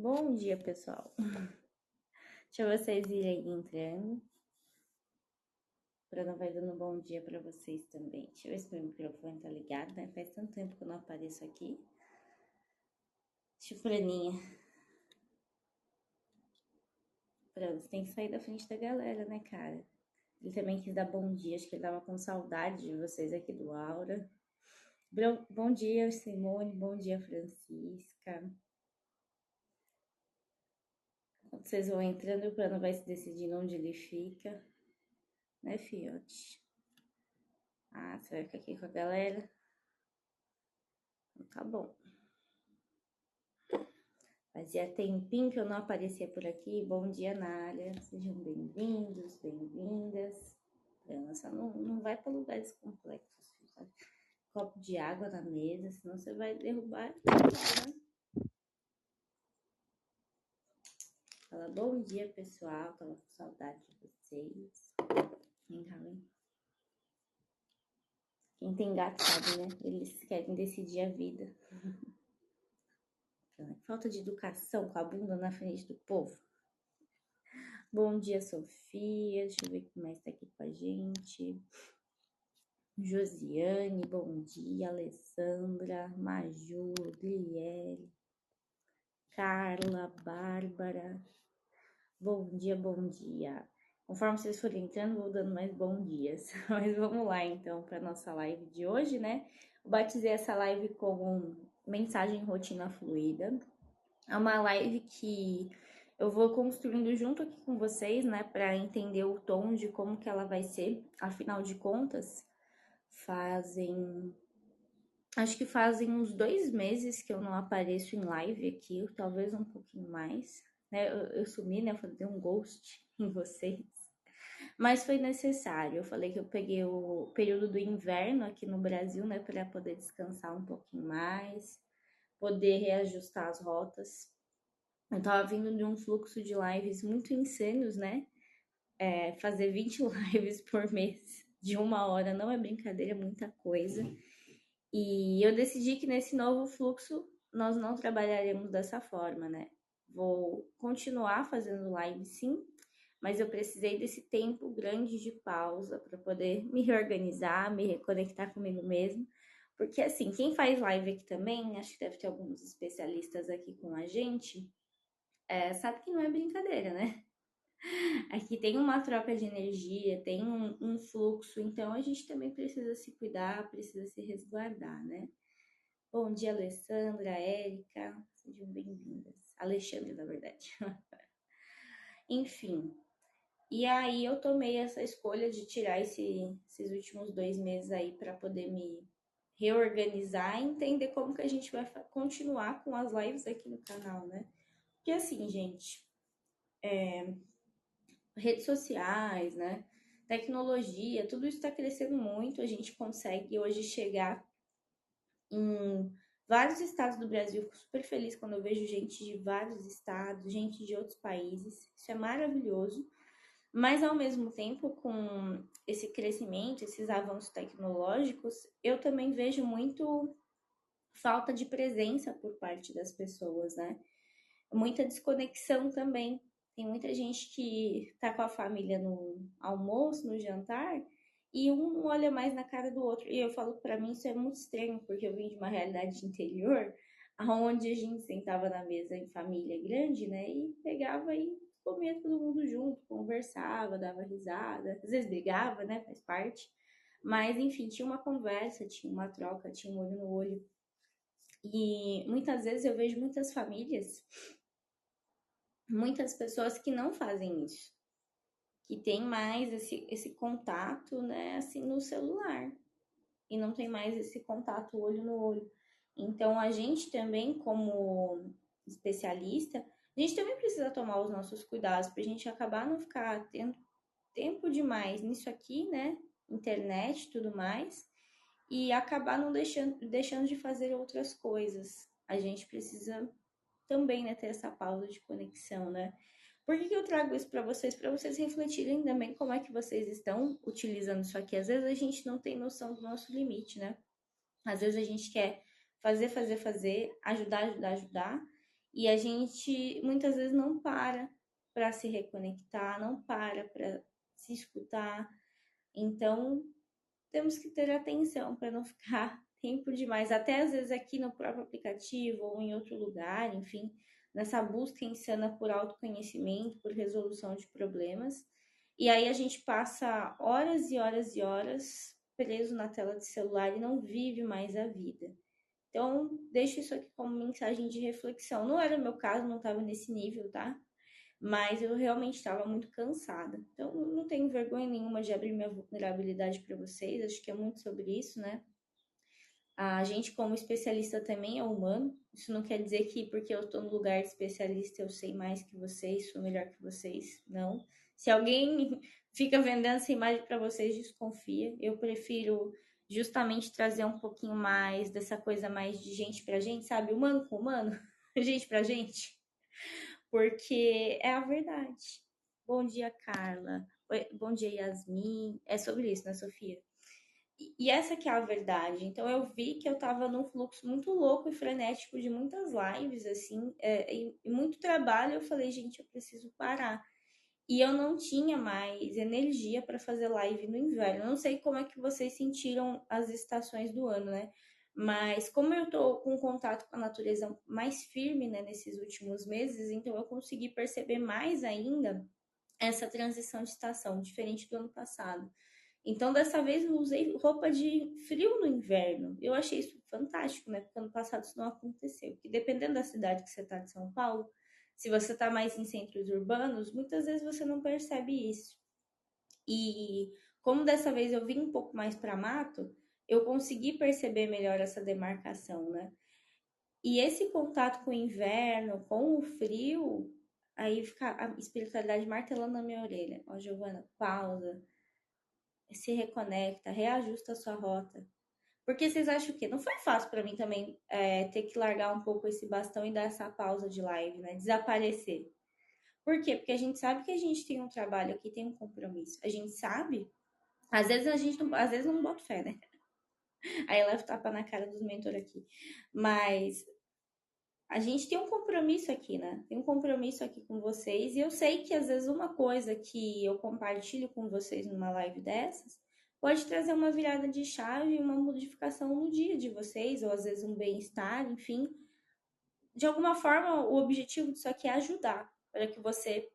Bom dia, pessoal. Deixa vocês irem entrando. Bruna vai dando um bom dia para vocês também. Deixa eu ver se meu microfone tá ligado, né? Faz tanto tempo que eu não apareço aqui. Chifraninha. Pronto, você tem que sair da frente da galera, né, cara? Ele também quis dar bom dia, acho que ele tava com saudade de vocês aqui do Aura. Bom dia, Simone. Bom dia, Francisca. Quando vocês vão entrando, o plano vai se decidindo onde ele fica, né, fiote? Ah, você vai ficar aqui com a galera? Então tá bom. Fazia tempinho que eu não aparecia por aqui. Bom dia, Nália. Sejam bem-vindos, bem-vindas. Só não vai para lugares complexos. Sabe? Copo de água na mesa, senão você vai derrubar. Né? Fala bom dia, pessoal. Tava com saudade de vocês. Vem cá, vem. Quem tem gato sabe, né? Eles querem decidir a vida. Falta de educação com a bunda na frente do povo. Bom dia, Sofia. Deixa eu ver quem mais tá aqui com a gente. Josiane, bom dia. Alessandra, Maju, Gliele, Carla, Bárbara. Bom dia, bom dia. Conforme vocês forem entrando, vou dando mais bom dias. Mas vamos lá, então, para nossa live de hoje, né? Eu batizei essa live com mensagem rotina fluida. É uma live que eu vou construindo junto aqui com vocês, né? Para entender o tom de como que ela vai ser. Afinal de contas, acho que fazem uns 2 meses que eu não apareço em live aqui, talvez um pouquinho mais, né? Eu sumi, né? Eu dei um ghost em vocês. Mas foi necessário. Eu falei que eu peguei o período do inverno aqui no Brasil, né? Para poder descansar um pouquinho mais, poder reajustar as rotas. Eu tava vindo de um fluxo de lives muito insanos, né? Fazer 20 lives por mês de 1 hora não é brincadeira, é muita coisa. E eu decidi que nesse novo fluxo nós não trabalharemos dessa forma, né? Vou continuar fazendo live sim, mas eu precisei desse tempo grande de pausa para poder me reorganizar, me reconectar comigo mesmo. Porque assim, quem faz live aqui também, acho que deve ter alguns especialistas aqui com a gente, sabe que não é brincadeira, né? Aqui tem uma troca de energia, tem um fluxo, então a gente também precisa se cuidar, precisa se resguardar, né? Bom dia, Alessandra, Érica, sejam bem-vindas. Alexandre, na verdade. Enfim, e aí eu tomei essa escolha de tirar esses últimos 2 meses aí para poder me reorganizar e entender como que a gente vai continuar com as lives aqui no canal, né? Porque assim, gente, redes sociais, né? Tecnologia, tudo isso está crescendo muito. A gente consegue hoje chegar em vários estados do Brasil. Fico super feliz quando eu vejo gente de vários estados, gente de outros países. Isso é maravilhoso. Mas, ao mesmo tempo, com esse crescimento, esses avanços tecnológicos, eu também vejo muito falta de presença por parte das pessoas, né? Muita desconexão também. Tem muita gente que tá com a família no almoço, no jantar, e um olha mais na cara do outro. E eu falo que pra mim isso é muito estranho, porque eu vim de uma realidade de interior, onde a gente sentava na mesa em família grande, né? E pegava e comia todo mundo junto, conversava, dava risada, às vezes brigava, né? Faz parte. Mas, enfim, tinha uma conversa, tinha uma troca, tinha um olho no olho. E muitas vezes eu vejo muitas pessoas que não fazem isso, que tem mais esse contato, né, assim, no celular, e não tem mais esse contato olho no olho. Então, a gente também, como especialista, a gente também precisa tomar os nossos cuidados, para a gente acabar não ficar tendo tempo demais nisso aqui, né, internet e tudo mais, e acabar não deixando de fazer outras coisas. A gente precisa também, né, ter essa pausa de conexão, né? Por que eu trago isso para vocês? Para vocês refletirem também como é que vocês estão utilizando isso aqui. Às vezes a gente não tem noção do nosso limite, né? Às vezes a gente quer fazer, ajudar, E a gente muitas vezes não para se reconectar, não para se escutar. Então, temos que ter atenção para não ficar tempo demais, até às vezes aqui no próprio aplicativo ou em outro lugar, enfim, nessa busca insana por autoconhecimento, por resolução de problemas. E aí a gente passa horas e horas e horas preso na tela de celular e não vive mais a vida. Então, deixo isso aqui como mensagem de reflexão. Não era o meu caso, não estava nesse nível, tá? Mas eu realmente estava muito cansada. Então, não tenho vergonha nenhuma de abrir minha vulnerabilidade para vocês. Acho que é muito sobre isso, né? A gente, como especialista, também é humano. Isso não quer dizer que porque eu estou no lugar de especialista eu sei mais que vocês, sou melhor que vocês. Não. Se alguém fica vendendo essa imagem para vocês, desconfia. Eu prefiro justamente trazer um pouquinho mais dessa coisa mais de gente para gente, sabe? Humano com humano, gente para gente, porque é a verdade. Bom dia, Carla. Bom dia, Yasmin. É sobre isso, né, Sofia? E essa que é a verdade. Então eu vi que eu tava num fluxo muito louco e frenético de muitas lives, assim, e muito trabalho. Eu falei, gente, eu preciso parar. E eu não tinha mais energia para fazer live no inverno. Eu não sei como é que vocês sentiram as estações do ano, né? Mas como eu tô com contato com a natureza mais firme, né, nesses últimos meses, então eu consegui perceber mais ainda essa transição de estação, diferente do ano passado. Então, dessa vez eu usei roupa de frio no inverno. Eu achei isso fantástico, né? Porque ano passado isso não aconteceu. Porque dependendo da cidade que você está de São Paulo, se você está mais em centros urbanos, muitas vezes você não percebe isso. E como dessa vez eu vim um pouco mais para mato, eu consegui perceber melhor essa demarcação, né? E esse contato com o inverno, com o frio, aí fica a espiritualidade martelando na minha orelha. Ó, Giovana, pausa, se reconecta, reajusta a sua rota. Porque vocês acham o quê? Não foi fácil para mim também ter que largar um pouco esse bastão e dar essa pausa de live, né? Desaparecer. Por quê? Porque a gente sabe que a gente tem um trabalho aqui, tem um compromisso. A gente sabe, às vezes a gente não, às vezes não bota fé, né? Aí eu levo tapa na cara dos mentores aqui. Mas a gente tem um compromisso aqui, né? Tem um compromisso aqui com vocês. E eu sei que às vezes uma coisa que eu compartilho com vocês numa live dessas pode trazer uma virada de chave, uma modificação no dia de vocês, ou às vezes um bem-estar, enfim. De alguma forma, o objetivo disso aqui é ajudar para que você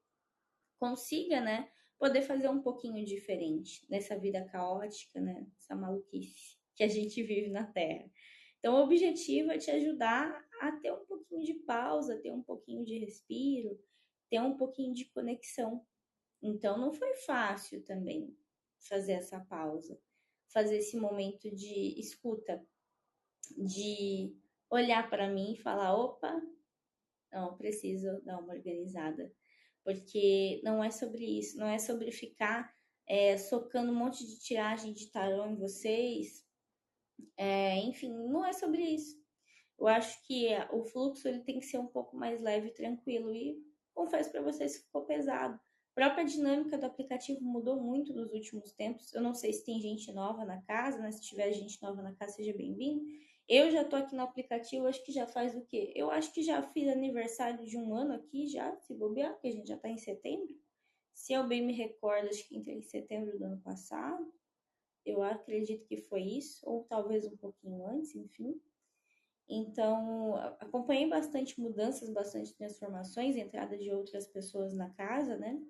consiga, né, poder fazer um pouquinho diferente nessa vida caótica, né, essa maluquice que a gente vive na Terra. Então, o objetivo é te ajudar a ter um pouquinho de pausa, ter um pouquinho de respiro, ter um pouquinho de conexão. Então, não foi fácil também fazer essa pausa, fazer esse momento de escuta, de olhar para mim e falar: opa, não, preciso dar uma organizada. Porque não é sobre isso, não é sobre ficar socando um monte de tiragem de tarô em vocês. Enfim, não é sobre isso. Eu acho que o fluxo ele tem que ser um pouco mais leve e tranquilo. E confesso para vocês que ficou pesado. A própria dinâmica do aplicativo mudou muito nos últimos tempos. Eu não sei se tem gente nova na casa, né? Se tiver gente nova na casa, seja bem-vindo. Eu já tô aqui no aplicativo, acho que já faz o quê? Eu acho que já fiz aniversário de um ano aqui, já, se bobear, porque a gente já tá em setembro. Se eu bem me recordo, acho que entrei em setembro do ano passado. Eu acredito que foi isso, ou talvez um pouquinho antes, enfim. Então, acompanhei bastante mudanças, bastante transformações, entrada de outras pessoas na casa, né?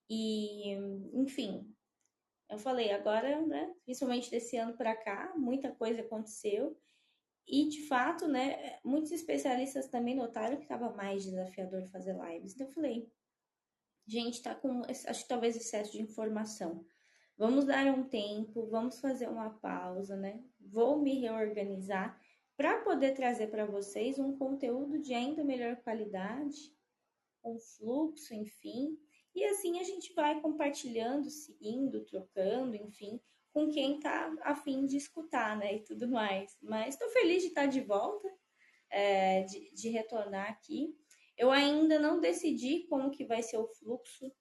E, enfim, eu falei, agora, né, principalmente desse ano para cá, muita coisa aconteceu. E, de fato, né, muitos especialistas também notaram que estava mais desafiador fazer lives. Então, eu falei, gente, tá com, acho que talvez excesso de informação. Vamos dar um tempo, vamos fazer uma pausa, né? Vou me reorganizar para poder trazer para vocês um conteúdo de ainda melhor qualidade, com fluxo, enfim. E assim a gente vai compartilhando, seguindo, trocando, enfim, com quem tá afim de escutar, né? E tudo mais. Mas estou feliz de estar de volta, de retornar aqui. Eu ainda não decidi como que vai ser o fluxo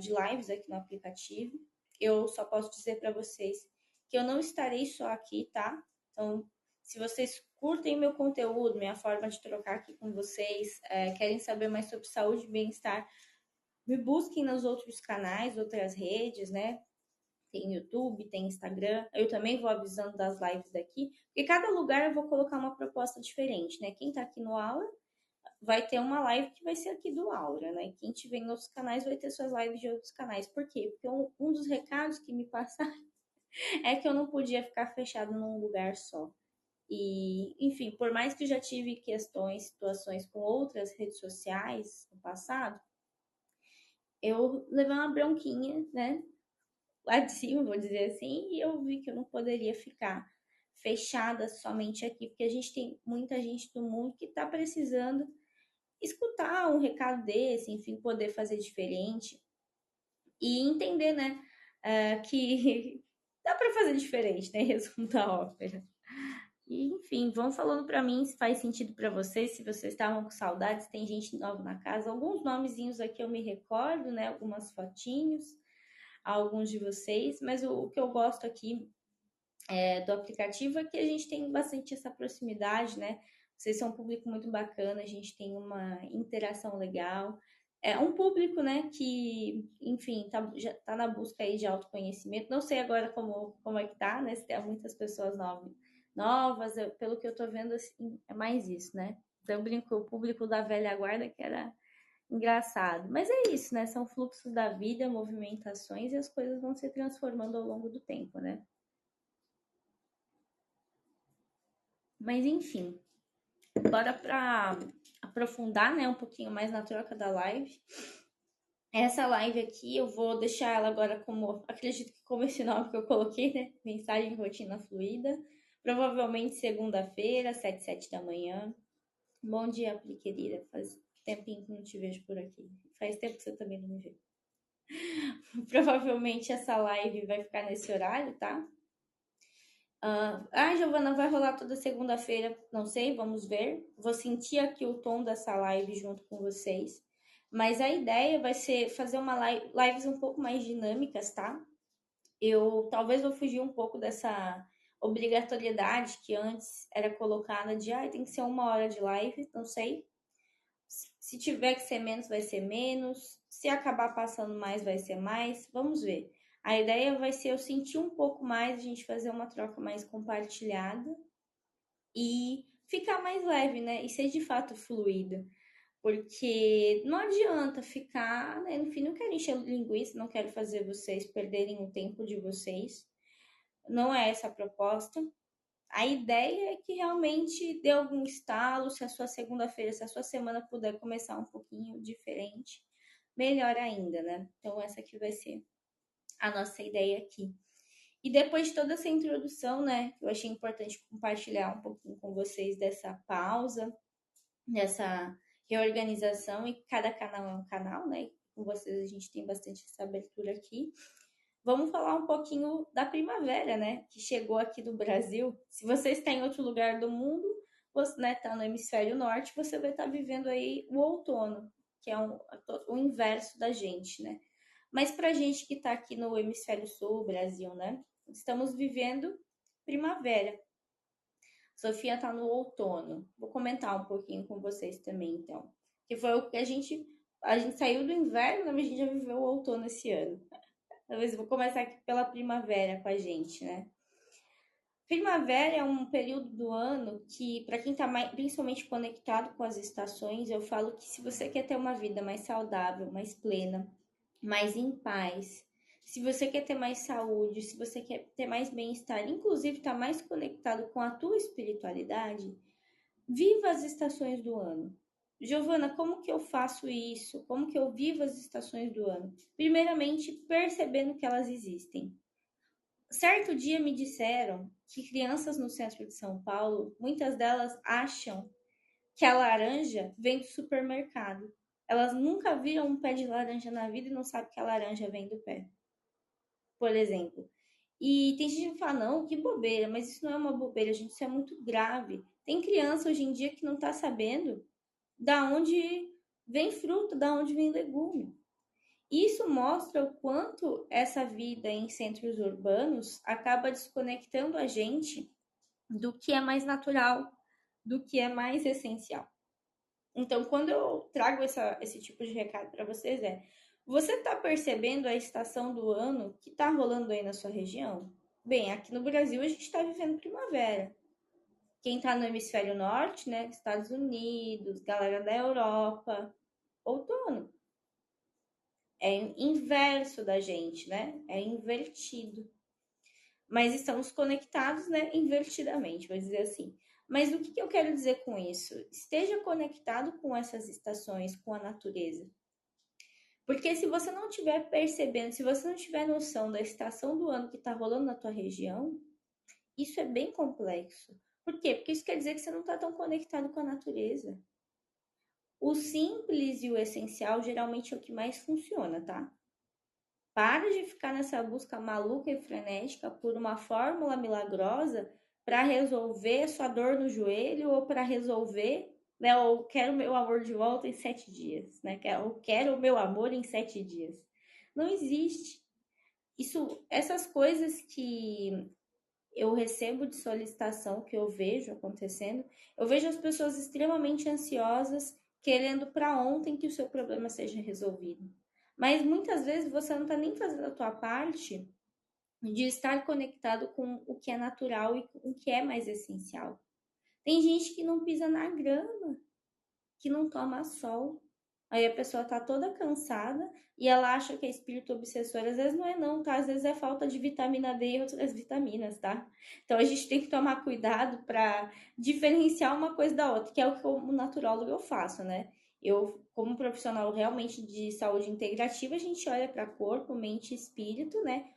de lives aqui no aplicativo. Eu só posso dizer para vocês que eu não estarei só aqui, tá? Então, se vocês curtem meu conteúdo, minha forma de trocar aqui com vocês, querem saber mais sobre saúde e bem-estar, me busquem nos outros canais, outras redes, né? Tem YouTube, tem Instagram. Eu também vou avisando das lives daqui, porque cada lugar eu vou colocar uma proposta diferente, né? Quem tá aqui no Aula vai ter uma live que vai ser aqui do Aura, né? Quem tiver em outros canais vai ter suas lives de outros canais. Por quê? Porque um dos recados que me passaram é que eu não podia ficar fechado num lugar só. E, enfim, por mais que eu já tive questões, situações com outras redes sociais no passado, eu levei uma bronquinha, né? Lá de cima, vou dizer assim, e eu vi que eu não poderia ficar fechada somente aqui, porque a gente tem muita gente do mundo que está precisando escutar um recado desse, enfim, poder fazer diferente e entender, né, que dá para fazer diferente, né, resumo da ópera. E, enfim, vão falando para mim se faz sentido para vocês, se vocês estavam com saudades, tem gente nova na casa. Alguns nomezinhos aqui eu me recordo, né, algumas fotinhos, alguns de vocês, mas o que eu gosto aqui do aplicativo é que a gente tem bastante essa proximidade, né? Vocês são um público muito bacana, a gente tem uma interação legal. É um público, né, que, enfim, já tá na busca aí de autoconhecimento. Não sei agora como é que tá, né? Se tem muitas pessoas novas, pelo que eu tô vendo, assim, é mais isso, né? Então, eu brinco, o público da velha guarda que era engraçado. Mas é isso, né? São fluxos da vida, movimentações e as coisas vão se transformando ao longo do tempo, né? Mas enfim, bora para aprofundar, né, um pouquinho mais na troca da live. Essa live aqui eu vou deixar ela agora como, acredito que como esse nome que eu coloquei, né, mensagem rotina fluida. Provavelmente segunda-feira, 7 da manhã. Bom dia, Pri, querida. Faz tempinho que não te vejo por aqui. Faz tempo que você também não me vê. Provavelmente essa live vai ficar nesse horário, tá? Giovana, vai rolar toda segunda-feira, não sei, vamos ver. Vou sentir aqui o tom dessa live junto com vocês. Mas a ideia vai ser fazer uma lives um pouco mais dinâmicas, tá? Eu talvez vou fugir um pouco dessa obrigatoriedade que antes era colocada de tem que ser 1 hora de live, não sei. Se tiver que ser menos, vai ser menos. Se acabar passando mais, vai ser mais. Vamos ver. A ideia vai ser eu sentir um pouco mais, a gente fazer uma troca mais compartilhada e ficar mais leve, né? E ser de fato fluido. Porque não adianta ficar, né? Enfim, não quero encher linguiça, não quero fazer vocês perderem o tempo de vocês. Não é essa a proposta. A ideia é que realmente dê algum estalo, se a sua segunda-feira, se a sua semana puder começar um pouquinho diferente, melhor ainda, né? Então essa aqui vai ser a nossa ideia aqui. E depois de toda essa introdução, né, eu achei importante compartilhar um pouquinho com vocês dessa pausa, dessa reorganização, e cada canal é um canal, né? Com vocês a gente tem bastante essa abertura aqui. Vamos falar um pouquinho da primavera, né? Que chegou aqui do Brasil. Se você está em outro lugar do mundo, você, né, tá no hemisfério norte, você vai estar vivendo aí o outono, que é o inverso da gente, né? Mas pra gente que está aqui no hemisfério sul, Brasil, né? Estamos vivendo primavera. Sofia está no outono. Vou comentar um pouquinho com vocês também, então. Que foi o que a gente saiu do inverno, mas a gente já viveu o outono esse ano. Talvez eu vou começar aqui pela primavera com a gente, né? Primavera é um período do ano que, para quem está principalmente conectado com as estações, eu falo que se você quer ter uma vida mais saudável, mais plena, mais em paz, se você quer ter mais saúde, se você quer ter mais bem-estar, inclusive estar mais conectado com a tua espiritualidade, viva as estações do ano. Giovana, como que eu faço isso? Como que eu vivo as estações do ano? Primeiramente, percebendo que elas existem. Certo dia me disseram que crianças no centro de São Paulo, muitas delas acham que a laranja vem do supermercado. Elas nunca viram um pé de laranja na vida e não sabem que a laranja vem do pé, por exemplo. E tem gente que fala, não, que bobeira, mas isso não é uma bobeira, gente, isso é muito grave. Tem criança hoje em dia que não está sabendo da onde vem fruta, da onde vem legume. Isso mostra o quanto essa vida em centros urbanos acaba desconectando a gente do que é mais natural. do que é mais essencial. Então, quando eu trago esse tipo de recado para vocês, você está percebendo a estação do ano que está rolando aí na sua região? Bem, aqui no Brasil a gente está vivendo primavera. Quem está no hemisfério norte, né, Estados Unidos, galera da Europa, outono. É inverso da gente, né? É invertido. Mas estamos conectados, né, invertidamente, vou dizer assim. Mas o que eu quero dizer com isso? Esteja conectado com essas estações, com a natureza. Porque se você não estiver percebendo, se você não tiver noção da estação do ano que está rolando na tua região, isso é bem complexo. Por quê? Porque isso quer dizer que você não está tão conectado com a natureza. O simples e o essencial geralmente é o que mais funciona, tá? Para de ficar nessa busca maluca e frenética por uma fórmula milagrosa para resolver sua dor no joelho ou para resolver, né? Ou quero meu amor de volta em 7 dias, né? Ou quero o meu amor em 7 dias. Não existe. Essas coisas que eu recebo de solicitação, que eu vejo acontecendo, eu vejo as pessoas extremamente ansiosas, querendo para ontem que o seu problema seja resolvido. Mas muitas vezes você não está nem fazendo a tua parte de estar conectado com o que é natural e com o que é mais essencial. Tem gente que não pisa na grama, que não toma sol. Aí a pessoa tá toda cansada e ela acha que é espírito obsessor. Às vezes não é não, tá? Às vezes é falta de vitamina D e outras vitaminas, tá? Então a gente tem que tomar cuidado para diferenciar uma coisa da outra, que é o que como naturólogo eu faço, né? Eu, como profissional realmente de saúde integrativa, a gente olha para corpo, mente e espírito, né?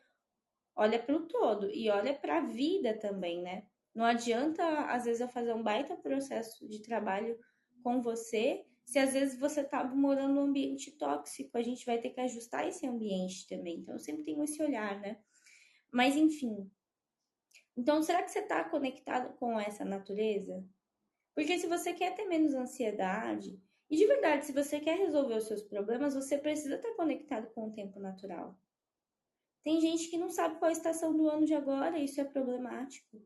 Olha para o todo e olha para a vida também, né? Não adianta, às vezes, eu fazer um baita processo de trabalho com você, se às vezes você tá morando num ambiente tóxico, a gente vai ter que ajustar esse ambiente também. Então, eu sempre tenho esse olhar, né? Mas, enfim. Então, será que você está conectado com essa natureza? Porque se você quer ter menos ansiedade, e de verdade, se você quer resolver os seus problemas, você precisa estar conectado com o tempo natural. Tem gente que não sabe qual é a estação do ano de agora, e isso é problemático.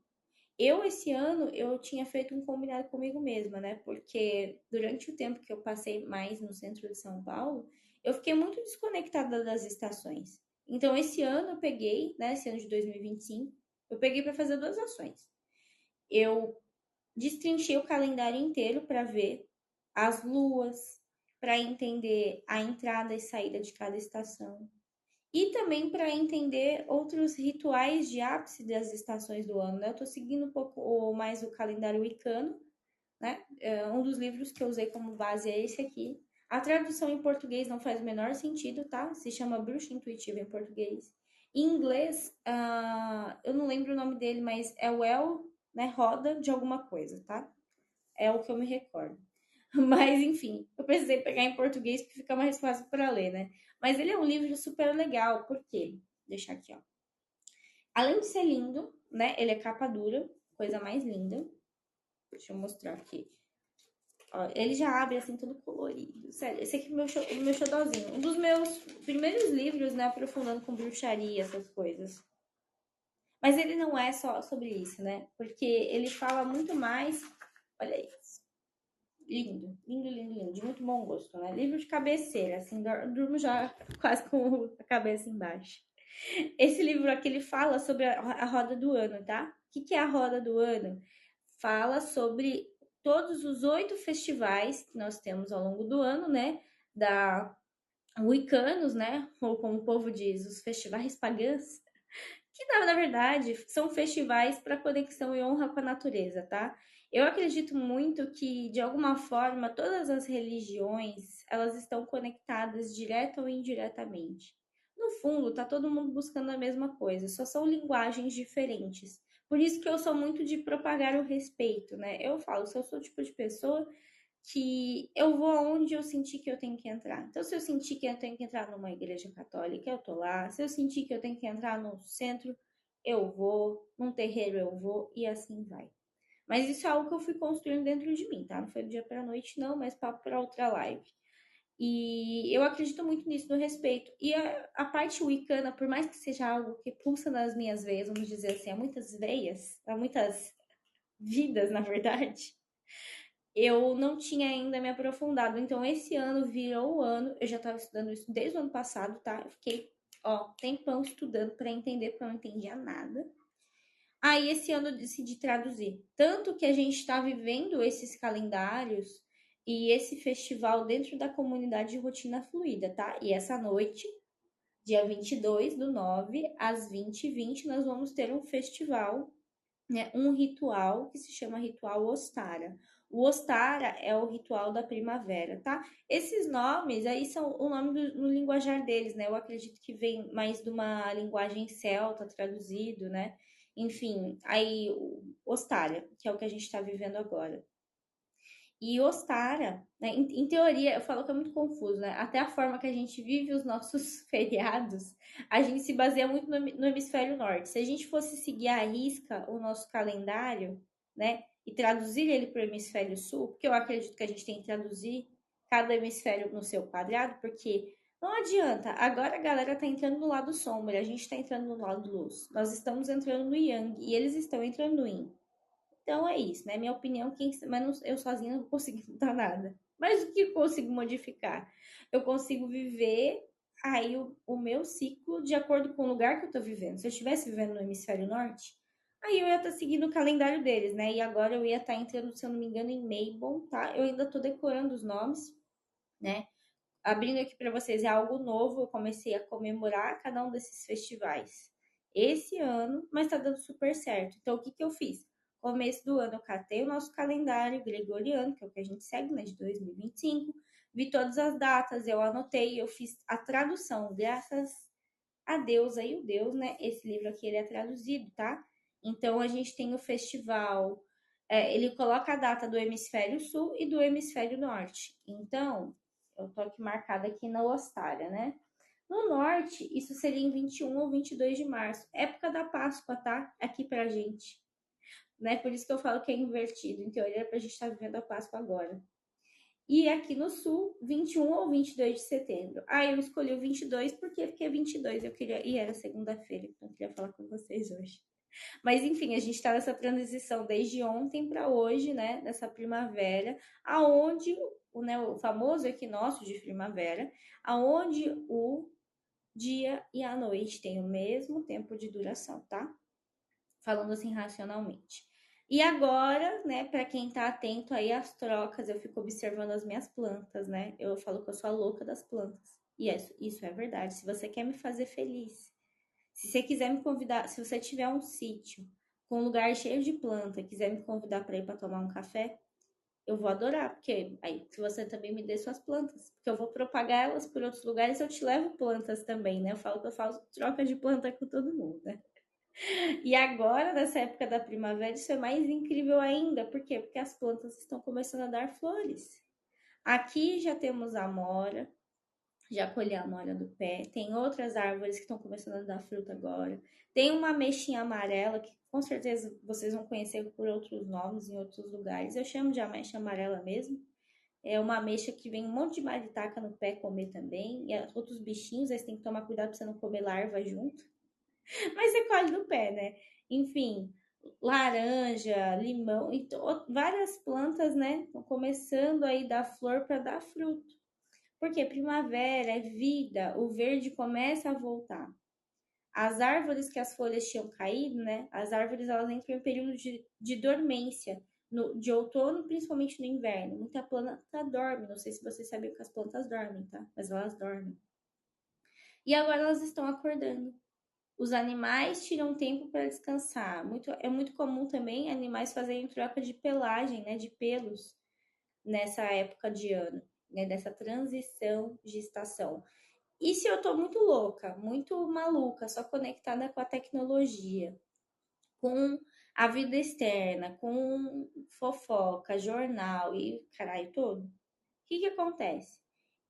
Esse ano, eu tinha feito um combinado comigo mesma, né? Porque durante o tempo que eu passei mais no centro de São Paulo, eu fiquei muito desconectada das estações. Então, esse ano eu peguei, né? Esse ano de 2025, eu peguei para fazer duas ações. Eu destrinchei o calendário inteiro para ver as luas, para entender a entrada e saída de cada estação. E também para entender outros rituais de ápice das estações do ano, né? Eu estou seguindo um pouco mais o calendário wicano, né? Um dos livros que eu usei como base é esse aqui. A tradução em português não faz o menor sentido, tá? Se chama Bruxa Intuitiva em português. Em inglês, eu não lembro o nome dele, mas é o El, né? Roda de alguma coisa, tá? É o que eu me recordo. Mas, enfim, eu precisei pegar em português porque fica mais fácil para ler, né? Mas ele é um livro super legal, por quê? Deixar aqui, ó. Além de ser lindo, né? Ele é capa dura, coisa mais linda. Deixa eu mostrar aqui. Ó, ele já abre assim, todo colorido. Sério, esse aqui é o meu xodózinho. Um dos meus primeiros livros, né? Aprofundando com bruxaria, essas coisas. Mas ele não é só sobre isso, né? Porque ele fala muito mais. Olha isso. Lindo, lindo, lindo, lindo, de muito bom gosto, né? Livro de cabeceira, assim, durmo já quase com a cabeça embaixo. Esse livro aqui, ele fala sobre a roda do ano, tá? O que é a roda do ano? Fala sobre todos os 8 festivais que nós temos ao longo do ano, né? Da Wiccanos, né? Ou como o povo diz, os festivais pagãs, que na verdade são festivais para conexão e honra com a natureza, tá? Eu acredito muito que de alguma forma todas as religiões, elas estão conectadas direta ou indiretamente. No fundo, tá todo mundo buscando a mesma coisa, só são linguagens diferentes. Por isso que eu sou muito de propagar o respeito, né? Eu falo, se eu sou o tipo de pessoa que eu vou aonde eu sentir que eu tenho que entrar. Então, se eu sentir que eu tenho que entrar numa igreja católica, eu tô lá. Se eu sentir que eu tenho que entrar no centro, eu vou. Num terreiro, eu vou. E assim vai. Mas isso é algo que eu fui construindo dentro de mim, tá? Não foi do dia pra noite, não, mas papo pra outra live. E eu acredito muito nisso, no respeito. E a parte wicana, por mais que seja algo que pulsa nas minhas veias, vamos dizer assim, há muitas veias, há muitas vidas, na verdade, eu não tinha ainda me aprofundado. Então, esse ano virou o ano, eu já estava estudando isso desde o ano passado, tá? Eu fiquei, ó, tempão estudando para entender, porque eu não entendia nada. Aí, esse ano eu decidi traduzir. Tanto que a gente está vivendo esses calendários e esse festival dentro da comunidade de rotina fluida, tá? E essa noite, dia 22/9, às 20h20, nós vamos ter um festival, né, um ritual que se chama Ritual Ostara. O Ostara é o ritual da primavera, tá? Esses nomes aí são o nome no linguajar deles, né? Eu acredito que vem mais de uma linguagem celta traduzido, né? Enfim, aí o Ostara, que é o que a gente está vivendo agora. E Ostara, né, em teoria, eu falo que é muito confuso, né? Até a forma que a gente vive os nossos feriados, a gente se baseia muito no hemisfério norte. Se a gente fosse seguir à risca o nosso calendário, né, e traduzir ele para o hemisfério sul, porque eu acredito que a gente tem que traduzir cada hemisfério no seu quadrado, porque não adianta. Agora a galera tá entrando no lado sombra, a gente tá entrando no lado luz. Nós estamos entrando no yang e eles estão entrando no yin. Então é isso, né? Minha opinião, mas não, eu sozinha não consigo mudar nada. Mas o que eu consigo modificar? Eu consigo viver aí o meu ciclo de acordo com o lugar que eu tô vivendo. Se eu estivesse vivendo no hemisfério norte, aí eu ia estar seguindo o calendário deles, né? E agora eu ia estar entrando, se eu não me engano, em Mabel, tá? Eu ainda tô decorando os nomes, né? Abrindo aqui para vocês, é algo novo. Eu comecei a comemorar cada um desses festivais esse ano, mas tá dando super certo. Então, o que que eu fiz? Começo do ano, eu catei o nosso calendário gregoriano, que é o que a gente segue, né, de 2025. Vi todas as datas, eu anotei, eu fiz a tradução, graças a Deus aí, o Deus, né? Esse livro aqui, ele é traduzido, tá? Então, a gente tem o festival, ele coloca a data do hemisfério sul e do hemisfério norte. Então, eu tô aqui marcada aqui na Ostária, né? No norte, isso seria em 21 ou 22 de março, época da Páscoa, tá? Aqui pra gente, né? Por isso que eu falo que é invertido. Em teoria, é pra gente estar vivendo a Páscoa agora. E aqui no sul, 21 ou 22 de setembro. Ah, eu escolhi o 22 porque é 22 eu queria. E era segunda-feira, então eu queria falar com vocês hoje. Mas enfim, a gente está nessa transição desde ontem para hoje, né? Nessa primavera, aonde o famoso equinócio de primavera, aonde o dia e a noite têm o mesmo tempo de duração, tá? Falando assim racionalmente. E agora, né, para quem tá atento aí às trocas, eu fico observando as minhas plantas, né? Eu falo que eu sou a louca das plantas. E isso é verdade. Se você quer me fazer feliz, se você quiser me convidar, se você tiver um sítio com um lugar cheio de planta, quiser me convidar para ir para tomar um café, eu vou adorar, porque aí se você também me dê suas plantas, porque eu vou propagar elas por outros lugares, eu te levo plantas também, né? Eu falo que eu faço troca de planta com todo mundo, né? E agora, nessa época da primavera, isso é mais incrível ainda. Por quê? Porque as plantas estão começando a dar flores. Aqui já temos a amora, já colhi a amora do pé. Tem outras árvores que estão começando a dar fruta agora. Tem uma ameixinha amarela que com certeza vocês vão conhecer por outros nomes em outros lugares. Eu chamo de ameixa amarela mesmo. É uma ameixa que vem um monte de maritaca no pé comer também. E outros bichinhos, aí você tem que tomar cuidado para você não comer larva junto. Mas você colhe no pé, né? Enfim, laranja, limão, e várias plantas, né? Estão começando aí a dar flor para dar fruto. Porque primavera é vida, o verde começa a voltar. As árvores que as folhas tinham caído, né? As árvores elas entram em período de dormência, de outono, principalmente no inverno. Muita planta dorme, não sei se vocês sabiam que as plantas dormem, tá? Mas elas dormem. E agora elas estão acordando. Os animais tiram tempo para descansar. É muito comum também animais fazerem troca de pelagem, né, de pelos nessa época de ano, né, dessa transição de estação. E se eu tô muito louca, muito maluca, só conectada com a tecnologia, com a vida externa, com fofoca, jornal e caralho todo, o que que acontece?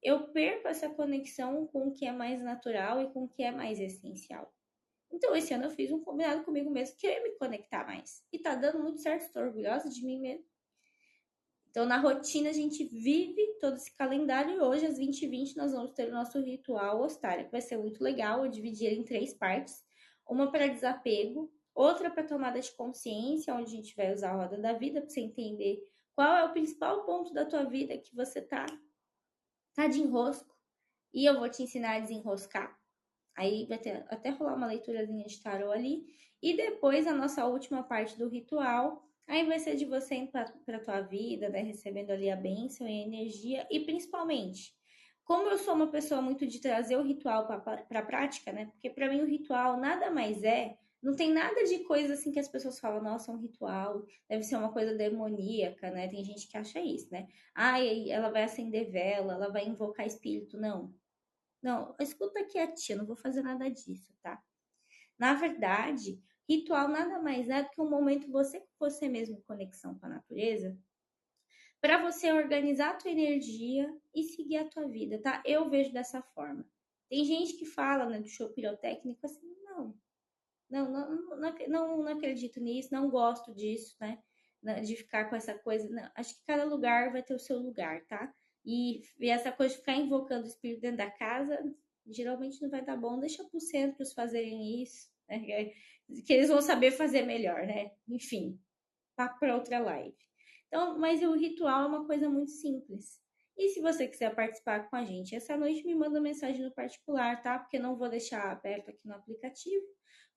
Eu perco essa conexão com o que é mais natural e com o que é mais essencial. Então, esse ano eu fiz um combinado comigo mesmo, querer me conectar mais. E tá dando muito certo, estou orgulhosa de mim mesmo. Então, na rotina, a gente vive todo esse calendário e hoje, às 20h20, nós vamos ter o nosso ritual Ostária, que vai ser muito legal. Eu dividi ele em 3 partes. Uma para desapego, outra para tomada de consciência, onde a gente vai usar a roda da vida para você entender Qual é o principal ponto da tua vida que você tá de enrosco? E eu vou te ensinar a desenroscar. Aí vai ter, até rolar uma leiturazinha de tarô ali. E depois a nossa última parte do ritual. Aí vai ser de você indo para tua vida, né? Recebendo ali a bênção e a energia. E principalmente, como eu sou uma pessoa muito de trazer o ritual para a prática, né? Porque para mim o ritual nada mais é. Não tem nada de coisa assim que as pessoas falam, nossa, é um ritual, deve ser uma coisa demoníaca, né? Tem gente que acha isso, né? Ai, ela vai acender vela, ela vai invocar espírito. Não, não, escuta aqui a tia, não vou fazer nada disso, tá? Na verdade, ritual nada mais é do que um momento você com você mesmo em conexão com a natureza, para você organizar a tua energia e seguir a tua vida, tá? Eu vejo dessa forma. Tem gente que fala, né, do show pirotécnico assim, não acredito nisso, não gosto disso, né? De ficar com essa coisa. Não, acho que cada lugar vai ter o seu lugar, tá? E essa coisa de ficar invocando o espírito dentro da casa, geralmente não vai dar bom. Deixa para os centros fazerem isso, né? Que eles vão saber fazer melhor, né? Enfim, para outra live. Então, mas o ritual é uma coisa muito simples. E se você quiser participar com a gente essa noite, me manda mensagem no particular, tá? Porque eu não vou deixar aberto aqui no aplicativo,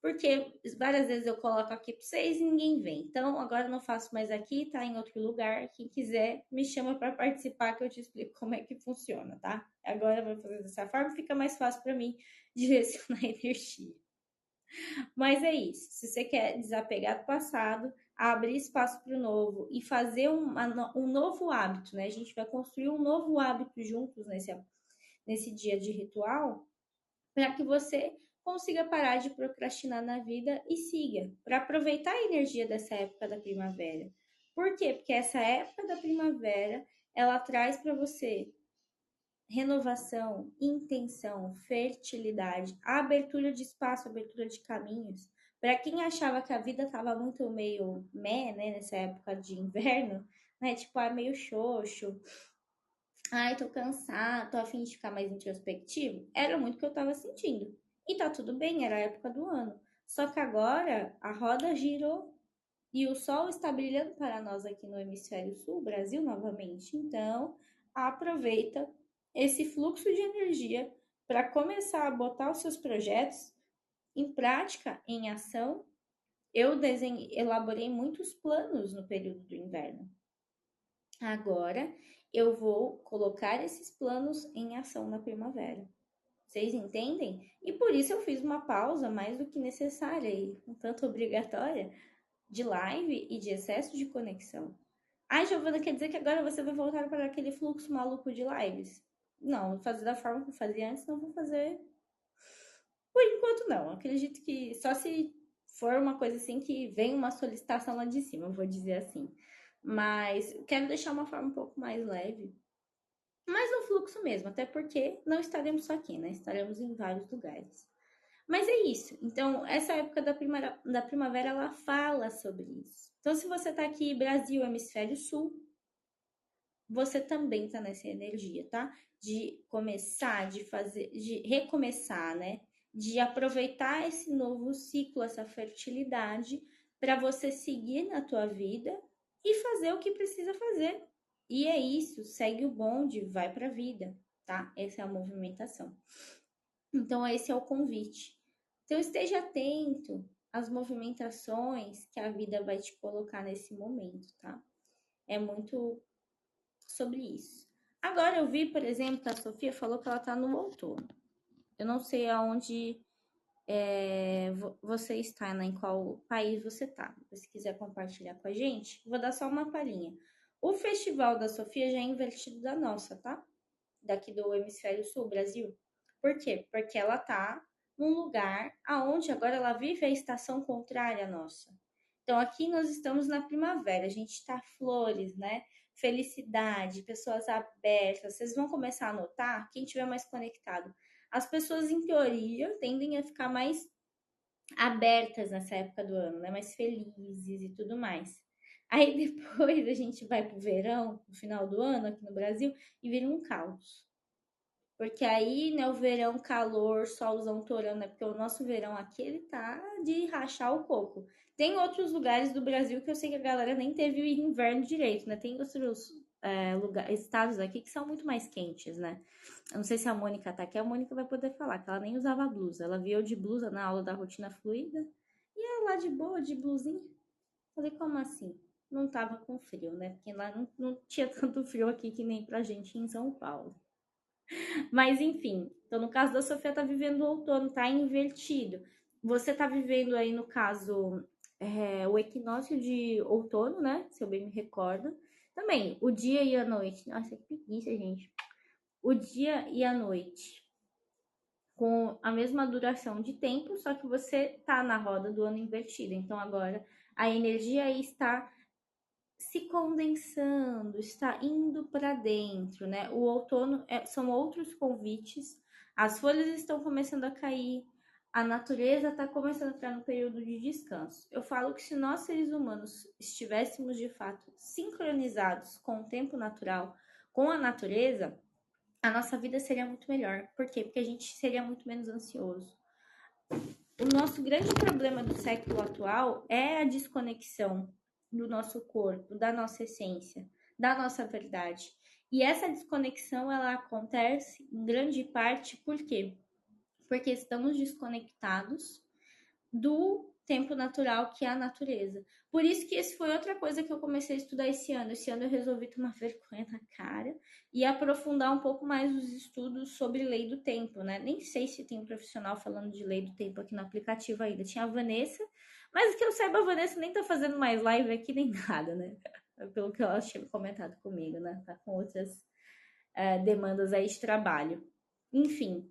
porque várias vezes eu coloco aqui para vocês e ninguém vem. Então, agora eu não faço mais aqui, tá em outro lugar. Quem quiser, me chama para participar que eu te explico como é que funciona, tá? Agora eu vou fazer dessa forma, fica mais fácil para mim direcionar a energia. Mas é isso. Se você quer desapegar do passado, abrir espaço para o novo e fazer um novo hábito, né? A gente vai construir um novo hábito juntos nesse dia de ritual, para que você consiga parar de procrastinar na vida e siga, para aproveitar a energia dessa época da primavera. Por quê? Porque essa época da primavera, ela traz para você renovação, intenção, fertilidade, abertura de espaço, abertura de caminhos. Para quem achava que a vida estava muito meio meh, né, nessa época de inverno, né, tipo, meio xoxo, ai, tô cansado, tô a fim de ficar mais introspectivo, era muito o que eu tava sentindo. E tá tudo bem, era a época do ano. Só que agora a roda girou e o sol está brilhando para nós aqui no hemisfério sul, Brasil novamente. Então, aproveita esse fluxo de energia para começar a botar os seus projetos em prática, em ação. Eu elaborei muitos planos no período do inverno. Agora eu vou colocar esses planos em ação na primavera. Vocês entendem? E por isso eu fiz uma pausa mais do que necessária e um tanto obrigatória de live e de excesso de conexão. Ai, Giovana, quer dizer que agora você vai voltar para aquele fluxo maluco de lives? Não, vou fazer da forma que eu fazia antes, não vou fazer. Por enquanto, não. Acredito que só se for uma coisa assim que vem uma solicitação lá de cima, eu vou dizer assim. Mas quero deixar uma forma um pouco mais leve. Mas no fluxo mesmo, até porque não estaremos só aqui, né? Estaremos em vários lugares. Mas é isso. Então, essa época da primavera, ela fala sobre isso. Então, se você tá aqui, Brasil, Hemisfério Sul, você também tá nessa energia, tá? De começar, de fazer, de recomeçar, né? De aproveitar esse novo ciclo, essa fertilidade, para você seguir na tua vida e fazer o que precisa fazer. E é isso, segue o bonde, vai para a vida, tá? Essa é a movimentação. Então, esse é o convite. Então, esteja atento às movimentações que a vida vai te colocar nesse momento, tá? É muito sobre isso. Agora, eu vi, por exemplo, que a Sofia falou que ela tá no outono. Eu não sei aonde você está, né? Em qual país você tá. Se quiser compartilhar com a gente, vou dar só uma palhinha. O festival da Sofia já é invertido da nossa, tá? Daqui do hemisfério sul, Brasil. Por quê? Porque ela tá num lugar aonde agora ela vive a estação contrária à nossa. Então aqui nós estamos na primavera, a gente tá flores, né? Felicidade, pessoas abertas. Vocês vão começar a notar, quem tiver mais conectado. As pessoas, em teoria, tendem a ficar mais abertas nessa época do ano, né? Mais felizes e tudo mais. Aí depois a gente vai pro verão, no final do ano aqui no Brasil, e vira um caos. Porque aí, né, o verão, calor, solzão torando, né? Porque o nosso verão aqui, ele tá de rachar o coco. Tem outros lugares do Brasil que eu sei que a galera nem teve o inverno direito, né? Tem outros estados aqui que são muito mais quentes, né? Eu não sei se a Mônica tá aqui, a Mônica vai poder falar que ela nem usava blusa. Ela veio de blusa na aula da rotina fluida e ela lá de boa, de blusinha. Falei, como assim? Não tava com frio, né? Porque lá não tinha tanto frio aqui que nem pra gente em São Paulo. Mas enfim, então no caso da Sofia tá vivendo o outono, tá invertido. Você tá vivendo aí, no caso, o equinócio de outono, né? Se eu bem me recordo. Também, o dia e a noite. Nossa, que preguiça, gente. O dia e a noite com a mesma duração de tempo, só que você tá na roda do ano invertido. Então agora a energia aí está se condensando, está indo para dentro, né? O outono são outros convites, as folhas estão começando a cair, a natureza está começando a entrar no período de descanso. Eu falo que se nós seres humanos estivéssemos de fato sincronizados com o tempo natural, com a natureza, a nossa vida seria muito melhor. Por quê? Porque a gente seria muito menos ansioso. O nosso grande problema do século atual é a desconexão do nosso corpo, da nossa essência, da nossa verdade. E essa desconexão ela acontece em grande parte por quê? Porque estamos desconectados do tempo natural que é a natureza. Por isso que isso foi outra coisa que eu comecei a estudar esse ano. Esse ano eu resolvi tomar vergonha na cara e aprofundar um pouco mais os estudos sobre lei do tempo, né? Nem sei se tem um profissional falando de lei do tempo aqui no aplicativo ainda. Tinha a Vanessa, mas que eu saiba, a Vanessa nem tá fazendo mais live aqui nem nada, né? Pelo que ela tinha comentado comigo, né? Tá com outras demandas aí de trabalho. Enfim,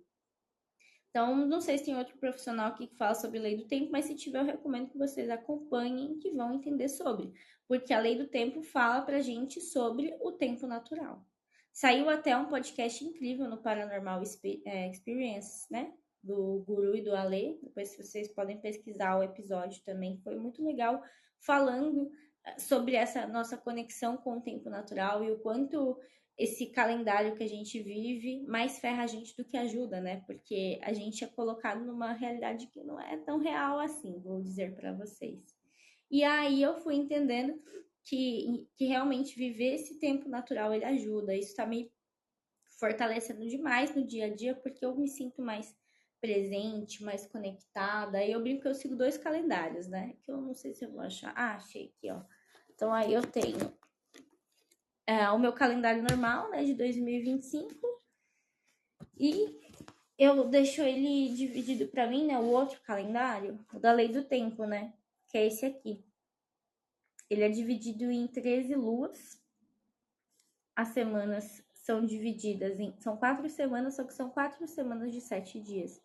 então, não sei se tem outro profissional aqui que fala sobre lei do tempo, mas se tiver, eu recomendo que vocês acompanhem, que vão entender sobre. Porque a lei do tempo fala pra gente sobre o tempo natural. Saiu até um podcast incrível no Paranormal Experience, né? Do Guru e do Ale. Depois vocês podem pesquisar o episódio também, foi muito legal, falando sobre essa nossa conexão com o tempo natural e o quanto esse calendário que a gente vive mais ferra a gente do que ajuda, né? Porque a gente é colocado numa realidade que não é tão real assim, vou dizer para vocês. E aí eu fui entendendo que realmente viver esse tempo natural ele ajuda. Isso tá me fortalecendo demais no dia a dia, porque eu me sinto mais presente, mais conectada. Aí eu brinco que eu sigo 2 calendários, né? Que eu não sei se eu vou achar. Ah, achei aqui, ó. Então aí eu tenho o meu calendário normal, né, de 2025, e eu deixo ele dividido para mim, né, o outro calendário, o da lei do tempo, né, que é esse aqui. Ele é dividido em 13 luas. As semanas são divididas em... São 4 semanas, só que são 4 semanas de 7 dias.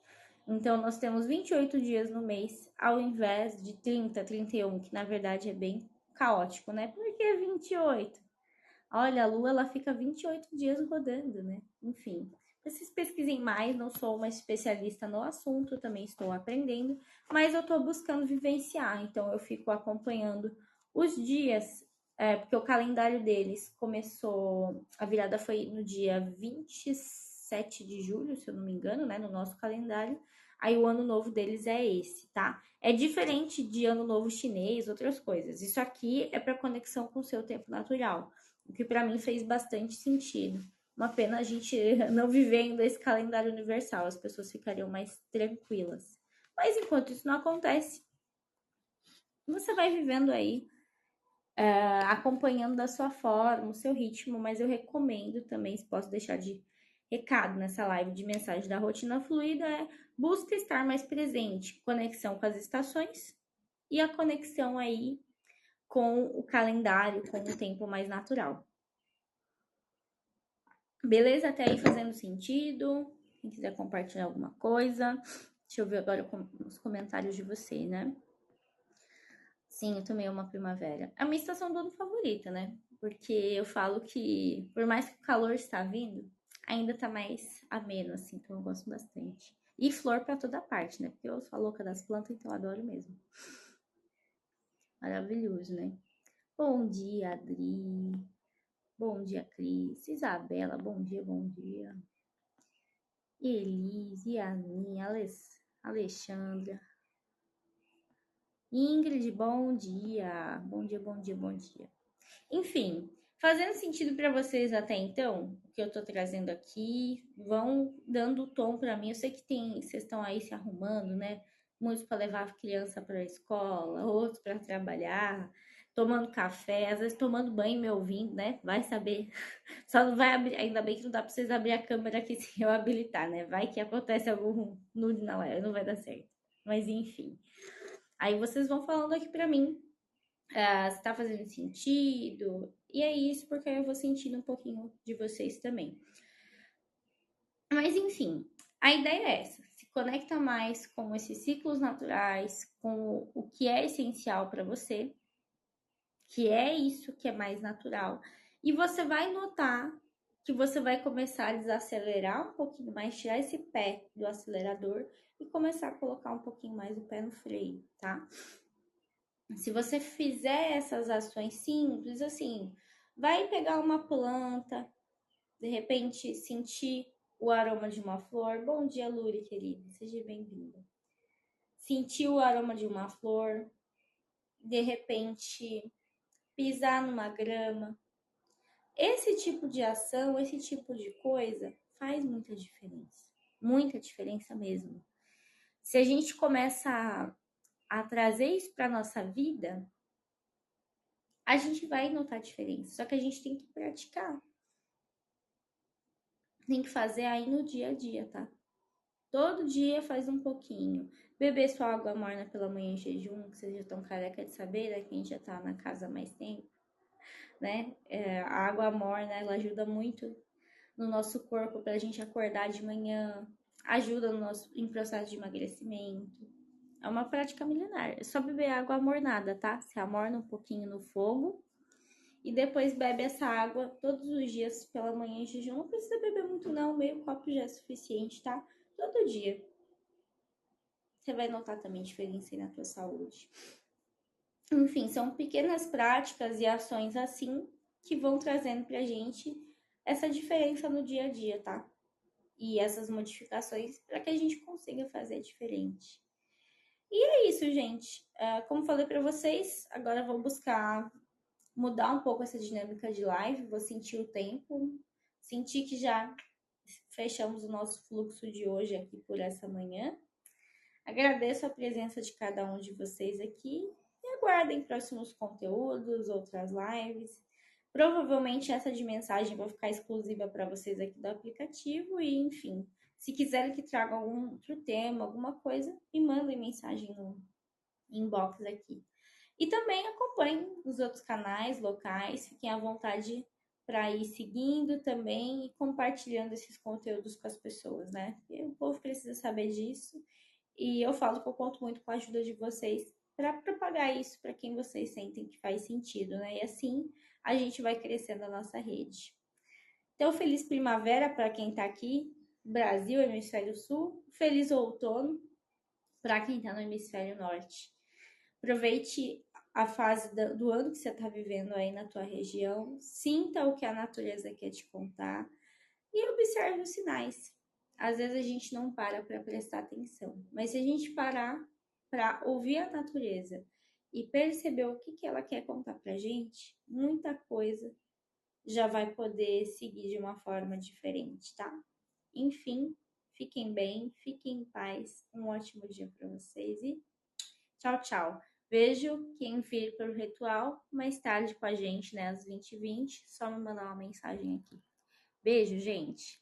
Então, nós temos 28 dias no mês, ao invés de 30, 31, que na verdade é bem caótico, né? Por que 28? Olha, a Lua ela fica 28 dias rodando, né? Enfim, vocês pesquisem mais, não sou uma especialista no assunto, também estou aprendendo, mas eu estou buscando vivenciar, então eu fico acompanhando os dias, porque o calendário deles começou, a virada foi no dia 27 de julho, se eu não me engano, né, no nosso calendário. Aí o ano novo deles é esse, tá? É diferente de ano novo chinês, outras coisas. Isso aqui é para conexão com o seu tempo natural, o que para mim fez bastante sentido. Uma pena a gente não vivendo esse calendário universal, as pessoas ficariam mais tranquilas. Mas enquanto isso não acontece, você vai vivendo aí, acompanhando da sua forma, o seu ritmo, mas eu recomendo também, se posso deixar de recado nessa live de mensagem da rotina fluida, busca estar mais presente, conexão com as estações e a conexão aí com o calendário, com o tempo mais natural. Beleza? Até aí fazendo sentido? Quem quiser compartilhar alguma coisa. Deixa eu ver agora os comentários de você, né? Sim, eu também amo a primavera. A minha estação do ano favorita, né? Porque eu falo que, por mais que o calor está vindo, ainda tá mais ameno, assim, então eu gosto bastante. E flor pra toda parte, né? Porque eu sou a louca das plantas, então eu adoro mesmo. Maravilhoso, né? Bom dia, Adri. Bom dia, Cris. Isabela, bom dia, bom dia. Elise, Yasmin, Alexandra. Ingrid, bom dia. Bom dia, bom dia, bom dia. Enfim, fazendo sentido para vocês até então, o que eu tô trazendo aqui, vão dando o tom para mim. Eu sei que vocês estão aí se arrumando, né? Muitos para levar a criança para a escola, outros para trabalhar, tomando café, às vezes tomando banho me ouvindo, né? Vai saber. Só não vai abrir, ainda bem que não dá para vocês abrir a câmera aqui se eu habilitar, né? Vai que acontece algum nude na live, não vai dar certo. Mas enfim. Aí vocês vão falando aqui para mim se tá fazendo sentido. E é isso, porque eu vou sentindo um pouquinho de vocês também. Mas enfim, a ideia é essa. Se conecta mais com esses ciclos naturais, com o que é essencial para você, que é isso que é mais natural. E você vai notar que você vai começar a desacelerar um pouquinho mais, tirar esse pé do acelerador e começar a colocar um pouquinho mais o pé no freio, tá? Se você fizer essas ações simples, assim, vai pegar uma planta, de repente sentir o aroma de uma flor. Bom dia, Luri, querida, seja bem-vinda. Sentir o aroma de uma flor, de repente pisar numa grama. Esse tipo de ação, esse tipo de coisa faz muita diferença mesmo. Se a gente começa a trazer isso para nossa vida, a gente vai notar diferença. Só que a gente tem que praticar. Tem que fazer aí no dia a dia, tá? Todo dia faz um pouquinho. Beber sua água morna pela manhã em jejum, que vocês já estão careca de saber, né? Quem já tá na casa há mais tempo, né? A água morna, ela ajuda muito no nosso corpo pra gente acordar de manhã, ajuda no nosso, em processo de emagrecimento. É uma prática milenar. É só beber água mornada, tá? Você amorna um pouquinho no fogo e depois bebe essa água todos os dias pela manhã em jejum. Não precisa beber muito não, meio copo já é suficiente, tá? Todo dia. Você vai notar também diferença aí na tua saúde. Enfim, são pequenas práticas e ações assim que vão trazendo pra gente essa diferença no dia a dia, tá? E essas modificações para que a gente consiga fazer diferente. E é isso, gente. Como falei para vocês, agora eu vou buscar mudar um pouco essa dinâmica de live, vou sentir o tempo, sentir que já fechamos o nosso fluxo de hoje aqui por essa manhã. Agradeço a presença de cada um de vocês aqui e aguardem próximos conteúdos, outras lives. Provavelmente essa de mensagem vai ficar exclusiva para vocês aqui do aplicativo e, enfim, se quiserem que traga algum outro tema, alguma coisa, me mandem mensagem no inbox aqui. E também acompanhem os outros canais locais, fiquem à vontade para ir seguindo também e compartilhando esses conteúdos com as pessoas, né? Porque o povo precisa saber disso. E eu falo que eu conto muito com a ajuda de vocês para propagar isso para quem vocês sentem que faz sentido, né? E assim a gente vai crescendo a nossa rede. Então, feliz primavera para quem está aqui, Brasil, Hemisfério Sul. Feliz outono para quem está no Hemisfério Norte. Aproveite a fase do ano que você está vivendo aí na tua região. Sinta o que a natureza quer te contar e observe os sinais. Às vezes a gente não para prestar atenção, mas se a gente parar para ouvir a natureza e perceber o que ela quer contar pra gente, muita coisa já vai poder seguir de uma forma diferente, tá? Enfim, fiquem bem, fiquem em paz. Um ótimo dia para vocês e tchau, tchau. Vejo quem vir para o ritual mais tarde com a gente, né, às 20h20. Só me mandar uma mensagem aqui. Beijo, gente!